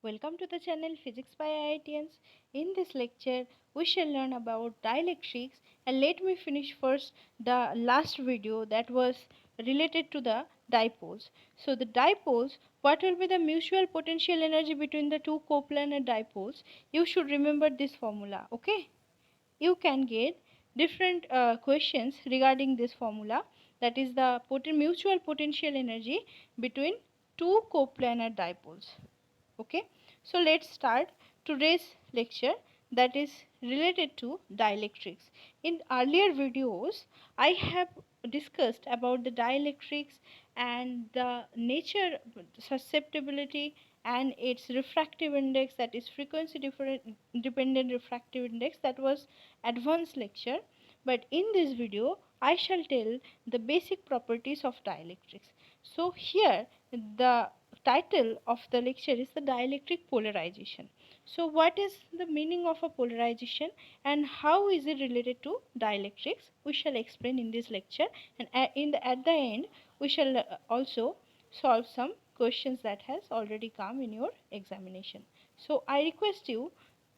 Welcome to the channel Physics by IItians. In this lecture, we shall learn about dielectrics, and let me finish first the last video that was related to the dipoles. So the dipoles, what will be the mutual potential energy between the two coplanar dipoles? You should remember this formula, okay? You can get different questions regarding this formula, that is the mutual potential energy between two coplanar dipoles. Okay, so let's start today's lecture, that is related to dielectrics. In earlier videos I have discussed about the dielectrics and the nature, susceptibility, and its refractive index, that is frequency dependent refractive index. That was advanced lecture, but in this video I shall tell the basic properties of dielectrics. So here the title of the lecture is the dielectric polarization. So what is the meaning of a polarization and how is it related to dielectrics? We shall explain in this lecture, and at the end we shall also solve some questions that has already come in your examination. So I request you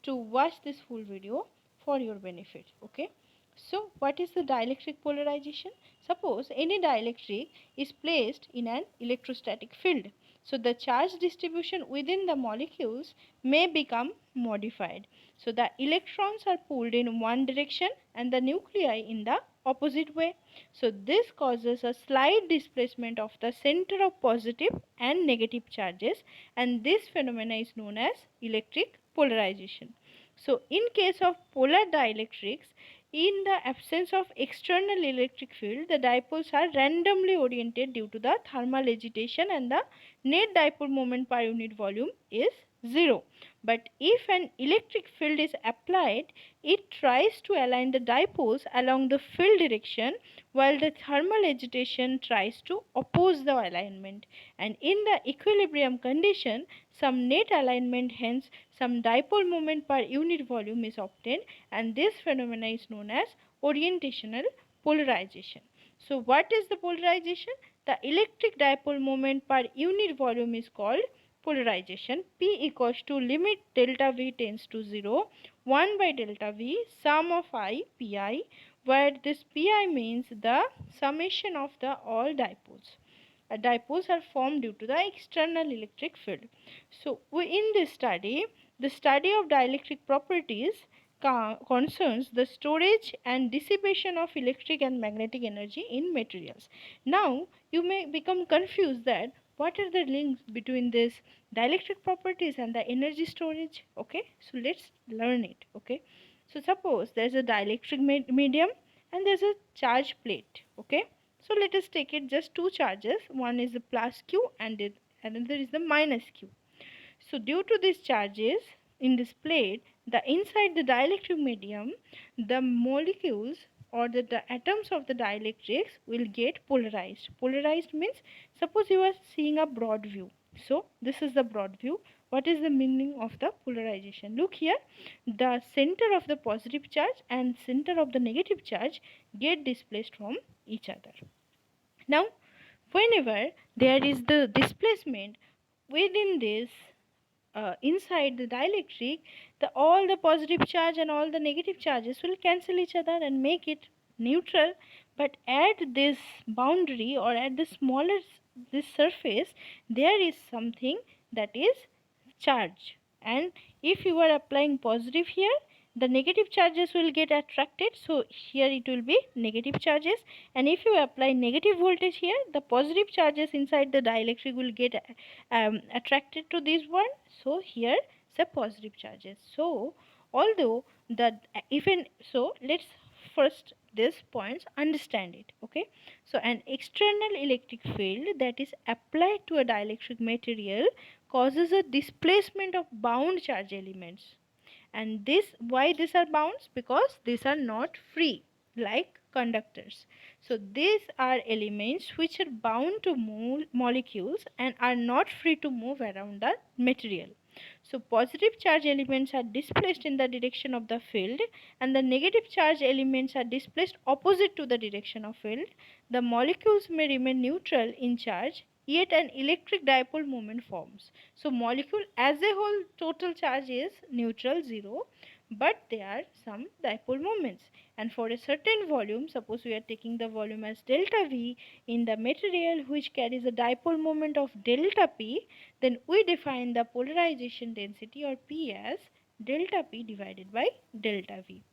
to watch this full video for your benefit. Okay. So what is the dielectric polarization? Suppose any dielectric is placed in an electrostatic field. So the charge distribution within the molecules may become modified. So the electrons are pulled in one direction and the nuclei in the opposite way. So this causes a slight displacement of the center of positive and negative charges, and this phenomena is known as electric polarization. So in case of polar dielectrics, in the absence of external electric field, the dipoles are randomly oriented due to the thermal agitation, and the net dipole moment per unit volume is 0. But if an electric field is applied, it tries to align the dipoles along the field direction, while the thermal agitation tries to oppose the alignment. And in the equilibrium condition, some net alignment, hence some dipole moment per unit volume is obtained, and this phenomena is known as orientational polarization. So what is the polarization? The electric dipole moment per unit volume is called polarization. P equals to limit delta V tends to 0, 1 by delta V sum of I Pi, where this Pi means the summation of the all dipoles. Dipoles are formed due to the external electric field. So in this study, the study of dielectric properties concerns the storage and dissipation of electric and magnetic energy in materials. Now you may become confused that what are the links between this dielectric properties and the energy storage. Okay, so let's learn it. Okay, so suppose there's a dielectric medium and there's a charge plate. Okay, so let us take it just two charges, one is the plus q and another is the minus q. So due to these charges in this plate, the inside the dielectric medium, the molecules or the atoms of the dielectrics will get polarized. Polarized means, suppose you are seeing a broad view. So this is the broad view. What is the meaning of the polarization? Look here, the center of the positive charge and center of the negative charge get displaced from each other. Now, whenever there is the displacement within this inside the dielectric, all the positive charge and all the negative charges will cancel each other and make it neutral. But at this boundary or at the smaller this surface, there is something that is charge, and if you are applying positive here, the negative charges will get attracted, so here it will be negative charges, and if you apply negative voltage here, the positive charges inside the dielectric will get attracted to this one, so here the positive charges. So although the even so, let's first these points understand it. Okay, so an external electric field that is applied to a dielectric material causes a displacement of bound charge elements, and this, why these are bounds? Because these are not free like conductors. So these are elements which are bound to molecules and are not free to move around the material. So positive charge elements are displaced in the direction of the field, and the negative charge elements are displaced opposite to the direction of field. The molecules may remain neutral in charge yet an electric dipole moment forms. So molecule as a whole total charge is neutral 0, but there are some dipole moments, and for a certain volume, suppose we are taking the volume as delta V in the material which carries a dipole moment of delta P, then we define the polarization density or P as delta P divided by delta V.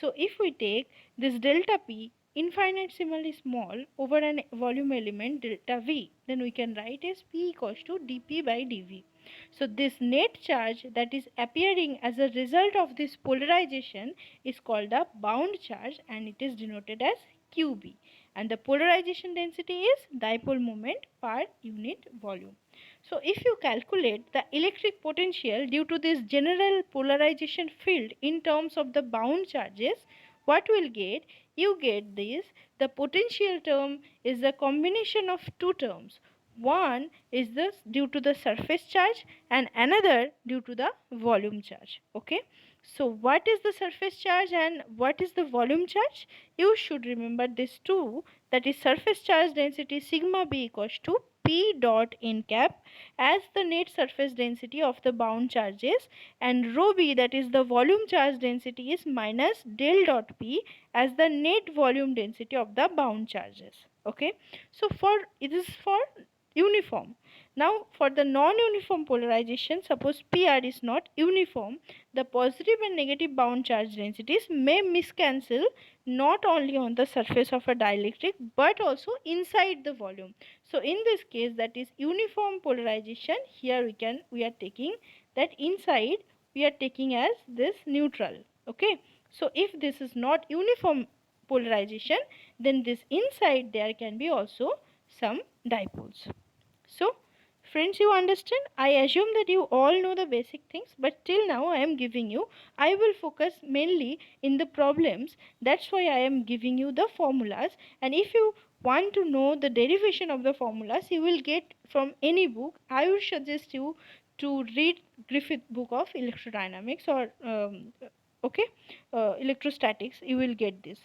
So if we take this delta P infinitesimally small over an volume element delta V, then we can write as P equals to dP by dV. So this net charge that is appearing as a result of this polarization is called the bound charge, and it is denoted as QB, and the polarization density is dipole moment per unit volume. So if you calculate the electric potential due to this general polarization field in terms of the bound charges, what will get? You get this. The potential term is a combination of two terms. One is this due to the surface charge and another due to the volume charge. Okay. So what is the surface charge and what is the volume charge? You should remember this too, that is surface charge density sigma b equals to P dot n cap as the net surface density of the bound charges, and rho b, that is the volume charge density, is minus del dot P as the net volume density of the bound charges. Okay. So it is for uniform. Now for the non-uniform polarization, suppose PR is not uniform, the positive and negative bound charge densities may miscancel not only on the surface of a dielectric but also inside the volume. So in this case, that is uniform polarization, here we are taking that inside we are taking as this neutral. Okay. So if this is not uniform polarization, then this inside there can be also some dipoles. So friends, you understand? I assume that you all know the basic things, but till now I am giving you, I will focus mainly in the problems. That's why I am giving you the formulas, and if you want to know the derivation of the formulas, you will get from any book. I would suggest you to read Griffith book of electrodynamics or okay, electrostatics. You will get this.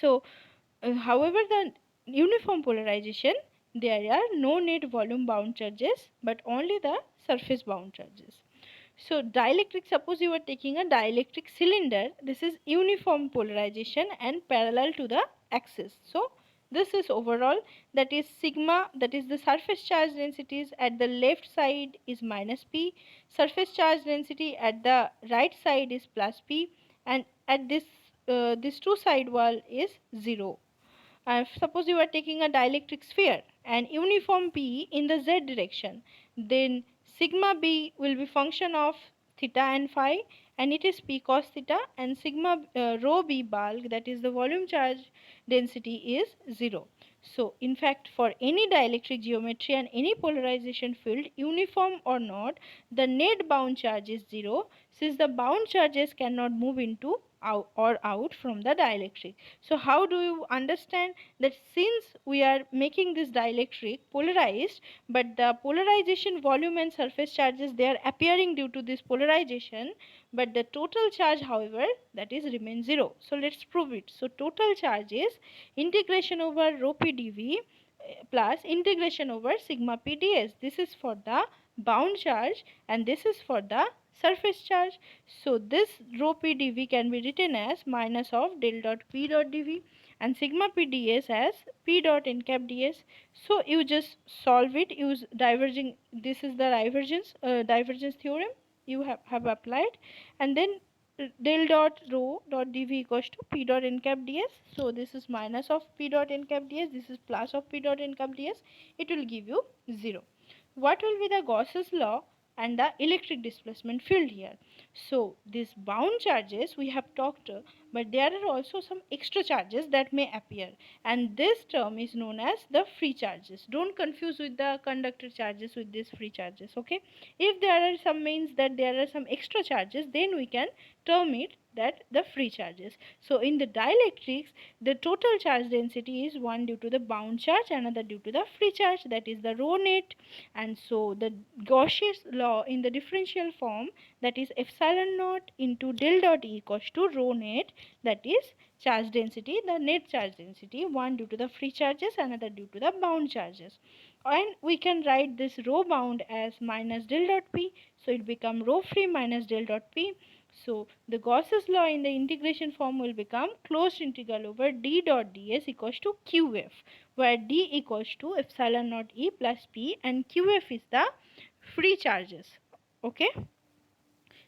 So however, the uniform polarization, there are no net volume bound charges but only the surface bound charges. So dielectric, suppose you are taking a dielectric cylinder, this is uniform polarization and parallel to the axis. So this is overall, that is sigma, that is the surface charge densities at the left side is minus P, surface charge density at the right side is plus P, and at this two side wall is 0. Suppose you are taking a dielectric sphere and uniform P in the z direction, then sigma b will be function of theta and phi, and it is P cos theta, and sigma rho b bulk, that is the volume charge density, is 0. So in fact, for any dielectric geometry and any polarization field, uniform or not, the net bound charge is 0, since the bound charges cannot move into out from the dielectric. So how do you understand that since we are making this dielectric polarized, but the polarization volume and surface charges, they are appearing due to this polarization, but the total charge, however, that is remains 0. So let's prove it. So total charge is integration over rho p dv plus integration over sigma p ds. This is for the bound charge and this is for the surface charge. So this rho p dv can be written as minus of del dot p dot dv and sigma p ds as p dot n cap ds. So you just solve it, use diverging, this is the divergence theorem you have applied, and then del dot rho dot dv equals to p dot n cap ds. So this is minus of p dot n cap ds, this is plus of p dot n cap ds. It will give you 0. What will be the Gauss's law and the electric displacement field here? So these bound charges we have talked, but there are also some extra charges that may appear, and this term is known as the free charges. Don't confuse with the conductor charges with these free charges. Okay, if there are some, means that there are some extra charges, then we can term it that the free charges. So in the dielectrics, the total charge density is one due to the bound charge, another due to the free charge, that is the rho net. And so the Gauss's law in the differential form, that is epsilon naught into del dot E equals to rho net, that is charge density, the net charge density, one due to the free charges, another due to the bound charges. and we can write this rho bound as minus del dot p, so it become rho free minus del dot p. So the Gauss's law in the integration form will become closed integral over d dot ds equals to qf, where d equals to epsilon naught e plus p and qf is the free charges. Okay.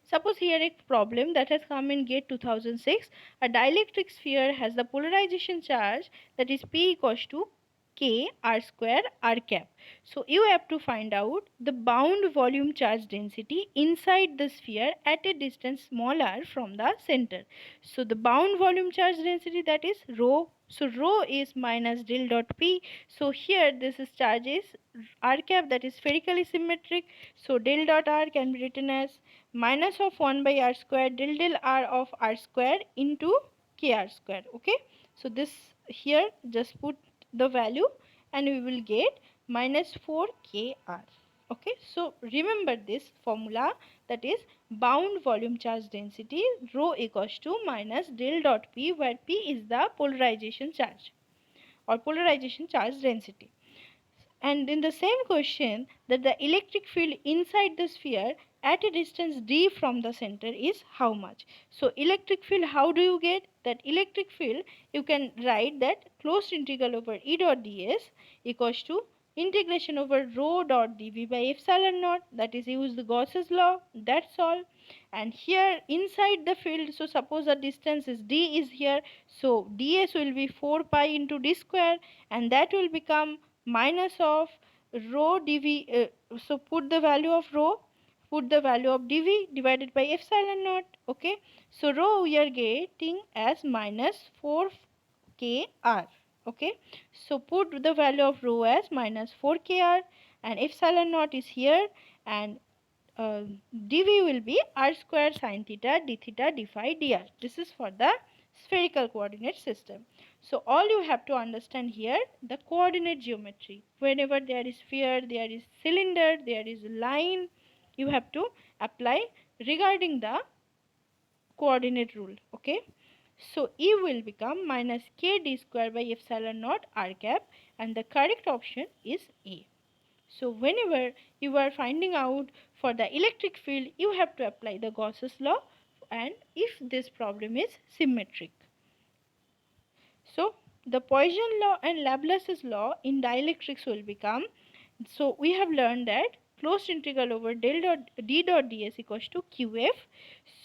Suppose here a problem that has come in GATE 2006. A dielectric sphere has the polarization charge that is P equals to K R square R cap. So you have to find out the bound volume charge density inside the sphere at a distance small r from the center. So the bound volume charge density, that is rho. So rho is minus del dot P. So here this is charge is R cap, that is spherically symmetric. So del dot R can be written as minus of 1 by r square del r of r square into kr square. Okay, so this here just put the value and we will get minus 4 kr. Okay, so remember this formula, that is bound volume charge density rho equals to minus del dot p, where p is the polarization charge or polarization charge density. And in the same question, that the electric field inside the sphere at a distance d from the center is how much. So electric field, how do you get that electric field? You can write that closed integral over E dot ds equals to integration over rho dot dv by epsilon naught, that is use the Gauss's law, that's all. And here inside the field, so suppose the distance is d is here, so ds will be 4 pi into d square, and that will become minus of rho dv, so put the value of rho, put the value of dv divided by epsilon naught. Okay, so rho we are getting as minus 4 kr. Okay, so put the value of rho as minus 4 kr, and epsilon naught is here, and uh, dv will be r square sine theta d theta d phi dr. This is for the spherical coordinate system. So all you have to understand here, the coordinate geometry. Whenever there is sphere, there is cylinder, there is line, you have to apply regarding the coordinate rule. Okay, so E will become minus k d square by epsilon naught r cap, and the correct option is A. So whenever you are finding out for the electric field, you have to apply the Gauss's law, and if this problem is symmetric. So the Poisson law and Laplace's law in dielectrics will become, so we have learned that closed integral over del dot d dot ds equals to qf.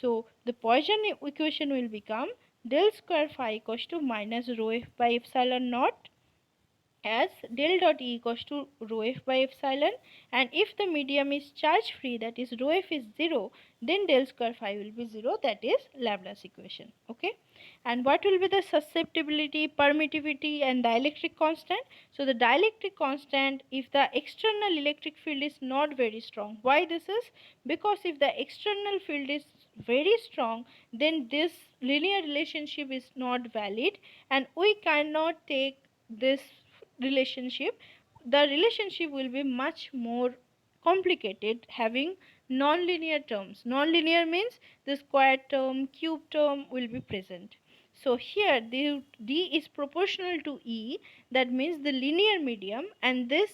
So the Poisson equation will become del square phi equals to minus rho f by epsilon naught, as del dot E equals to rho f by epsilon, and if the medium is charge free, that is rho f is 0, then del square phi will be 0, that is Laplace equation. Okay, and what will be the susceptibility, permittivity and dielectric constant? So the dielectric constant, if the external electric field is not very strong. Why this is? Because if the external field is very strong, then this linear relationship is not valid, and we cannot take this relationship. The relationship will be much more complicated, having nonlinear terms. Nonlinear means the square term, cube term will be present. So here the d is proportional to E, that means the linear medium, and this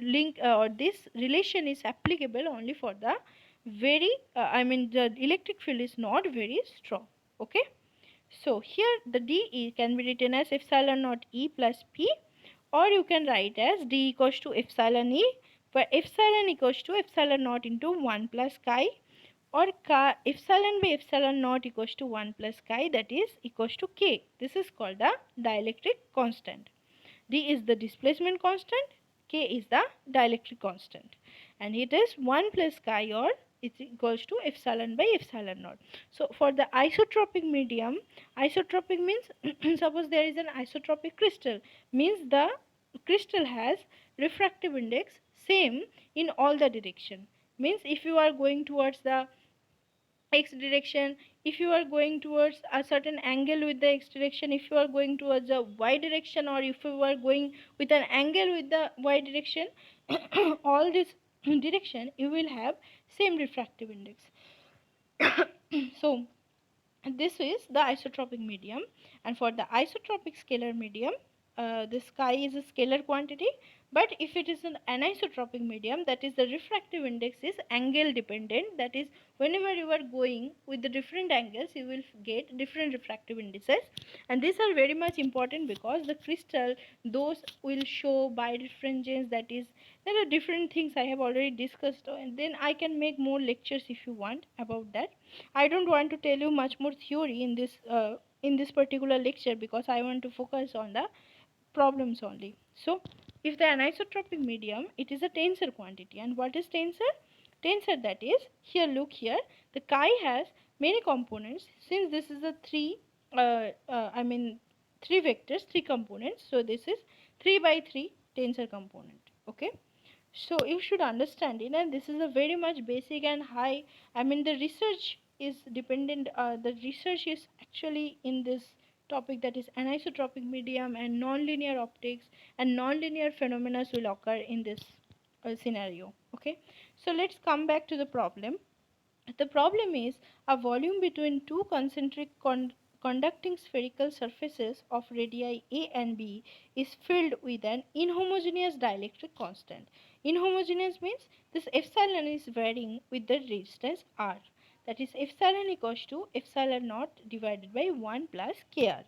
link or this relation is applicable only for the very the electric field is not very strong. Okay, so here the d can be written as epsilon naught E plus P, or you can write as d equals to epsilon E, where epsilon equals to epsilon naught into 1 plus chi, or epsilon by epsilon naught equals to 1 plus chi, that is equals to k. This is called the dielectric constant. D is the displacement constant, k is the dielectric constant, and it is 1 plus chi, or it's equals to epsilon by epsilon naught. So for the isotropic medium, isotropic means suppose there is an isotropic crystal, means the crystal has refractive index same in all the direction. Means if you are going towards the x direction, if you are going towards a certain angle with the x direction, if you are going towards the y direction, or if you are going with an angle with the y direction, all this direction you will have same refractive index. So this is the isotropic medium, and for the isotropic scalar medium, the sky is a scalar quantity, but if it is an anisotropic medium, that is the refractive index is angle dependent. That is, whenever you are going with the different angles, you will get different refractive indices, and these are very much important because the crystal, those will show birefringence. That is, there are different things I have already discussed, and then I can make more lectures if you want about that. I don't want to tell you much more theory in this particular lecture because I want to focus on the problems only. So, if the anisotropic medium, it is a tensor quantity. And what is tensor? Tensor, that is, here look here, the chi has many components. Since this is a three vectors, three components. So, this is 3 by 3 tensor component. Okay. So you should understand it, and this is a very much basic and high. The research is dependent. The research is actually in this topic, that is anisotropic medium and nonlinear optics, and nonlinear phenomena will occur in this scenario. Okay, so let's come back to the problem. The problem is a volume between two concentric conducting spherical surfaces of radii A and B is filled with an inhomogeneous dielectric constant. Inhomogeneous means this epsilon is varying with the resistance R. That is, epsilon equals to epsilon naught divided by 1 plus kr,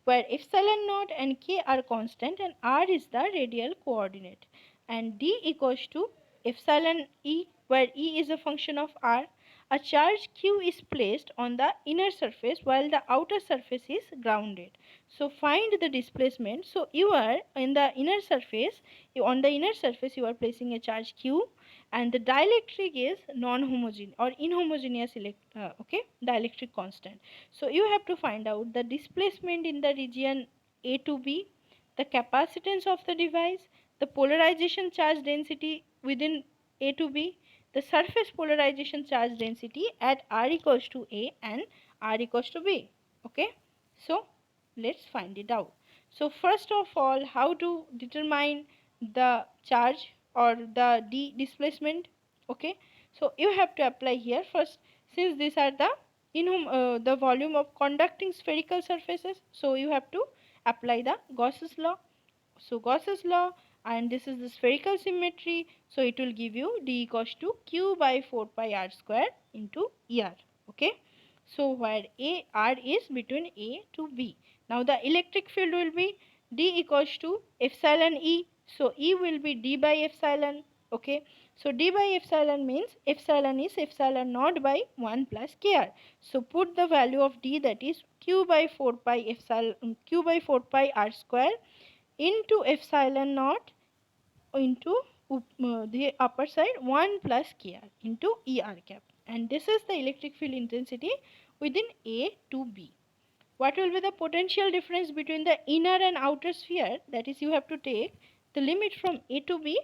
where epsilon naught and k are constant and R is the radial coordinate, and D equals to epsilon E, where E is a function of R. A charge q is placed on the inner surface while the outer surface is grounded. So find the displacement. So you are in the inner surface, on the inner surface you are placing a charge q, and the dielectric is non-homogeneous or inhomogeneous dielectric constant. So you have to find out the displacement in the region A to B, the capacitance of the device, the polarization charge density within A to B, the surface polarization charge density at R equals to A and R equals to B. Okay, so let's find it out. So first of all, how to determine the charge or the D displacement? Okay, so you have to apply here first, since these are the the volume of conducting spherical surfaces, so you have to apply the Gauss's law. So Gauss's law, and this is the spherical symmetry, so it will give you D equals to Q by 4 pi r square into ER. Okay, so where A R is between A to B. Now the electric field will be D equals to epsilon E, so E will be D by epsilon. Okay, so D by epsilon means epsilon is epsilon naught by 1 plus kr. So put the value of D, that is Q by 4 pi epsilon Q by 4 pi r square into epsilon naught into the upper side 1 plus kr into ER cap, and this is the electric field intensity within A to B. What will be the potential difference between the inner and outer sphere? That is, you have to take the limit from A to B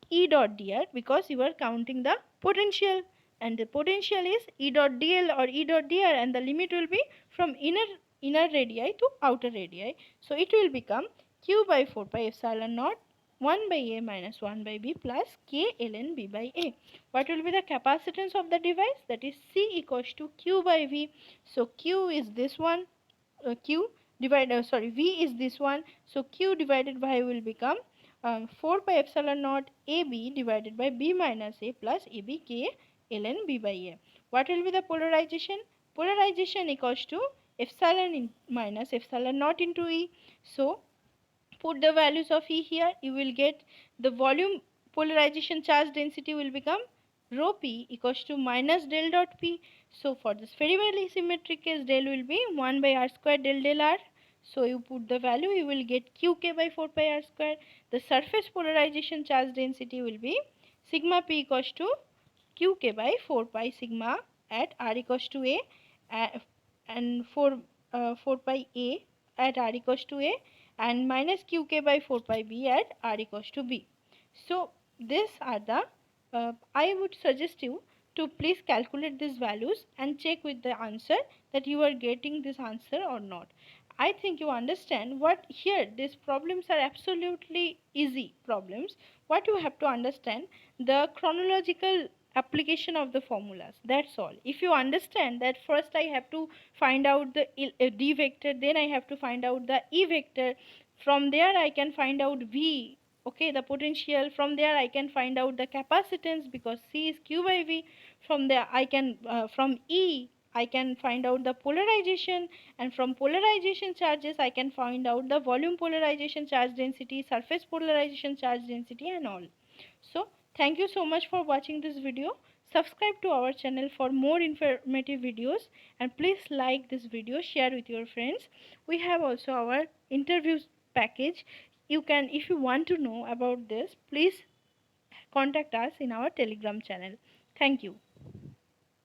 E dot dr, because you are counting the potential, and the potential is E dot dl or E dot dr, and the limit will be from inner radii to outer radii. So it will become q by 4 pi epsilon naught 1 by A minus 1 by B plus k ln B by A. What will be the capacitance of the device? That is C equals to Q by V. So Q is this one, Q divided, V is this one, so Q divided by will become 4 pi epsilon naught AB divided by B minus A plus AB k ln B by A. What will be the polarization? Polarization equals to epsilon minus epsilon naught into E. So put the values of E here, you will get the volume polarization charge density will become rho P equals to minus del dot P. So for the spherically symmetric case, del will be 1 by r square del r. So you put the value, you will get qk by 4 pi r square. The surface polarization charge density will be sigma P equals to qk by 4 pi sigma at r equals to A, and 4 pi A at r equals to A, and minus qk by 4 pi B at r equals to B. So these are the, I would suggest you to please calculate these values and check with the answer that you are getting this answer or not. I think you understand what here, these problems are absolutely easy problems. What you have to understand, the chronological application of the formulas, that's all. If you understand that first I have to find out the D vector, then I have to find out the E vector, From there I can find out V, okay, the potential. From there I can find out the capacitance, because C is Q by V. From there I can from E I can find out the polarization, and from polarization charges I can find out the volume polarization charge density, surface polarization charge density, and all. So thank you so much for watching this video. Subscribe to our channel for more informative videos, and please like this video, share with your friends. We have also our interviews package. You can, if you want to know about this, please contact us in our Telegram channel. Thank you.